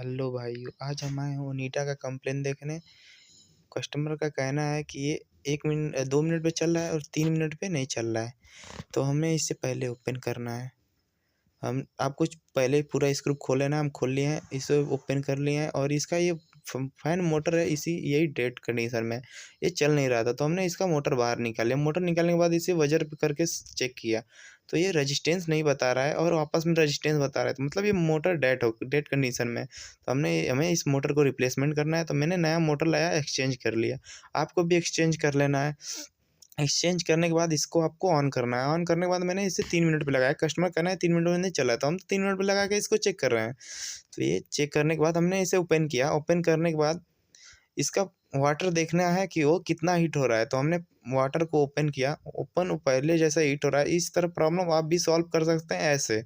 Hello भाइयों, आज हम आए हैं ओनिडा का कंप्लेन देखने। कस्टमर का कहना है कि ये 2 मिनट पे चल रहा है और 3 मिनट पे नहीं चल रहा है। तो हमें इससे पहले ओपन करना है। हम आपको पहले पूरा स्क्रू खोल लेना है, हम खोल लिए हैं, इसे ओपन कर लिए हैं और इसका ये फैन मोटर है, यही डेड कंडीशन में है। ये चल नहीं रहा था, तो हमने इसका मोटर बाहर निकाल लिया। मोटर निकालने के बाद इसे वजर पे करके चेक किया, तो ये रेजिस्टेंस नहीं बता रहा है और आपस में रेजिस्टेंस बता रहा है, तो मतलब ये मोटर डेड कंडीशन में है। तो हमें इस मोटर को रिप्लेसमेंट करना है, तो मैंने नया मोटर लाया, एक्सचेंज कर लिया। आपको भी एक्सचेंज कर लेना है। एक्सचेंज करने के बाद इसको आपको ऑन करना है। ऑन करने के बाद मैंने इसे 3 मिनट पे लगाया। कस्टमर कहना है 3 मिनट में नहीं चला, तो हम 3 मिनट पे लगा के इसको चेक कर रहे हैं। तो ये चेक करने के बाद हमने इसे ओपन किया। ओपन करने के बाद इसका वाटर देखना है कि वो कितना हीट हो रहा है, तो हमने वाटर को ओपन किया। ओपन पहले जैसा हीट हो रहा है, इस तरह प्रॉब्लम आप भी सॉल्व कर सकते हैं ऐसे।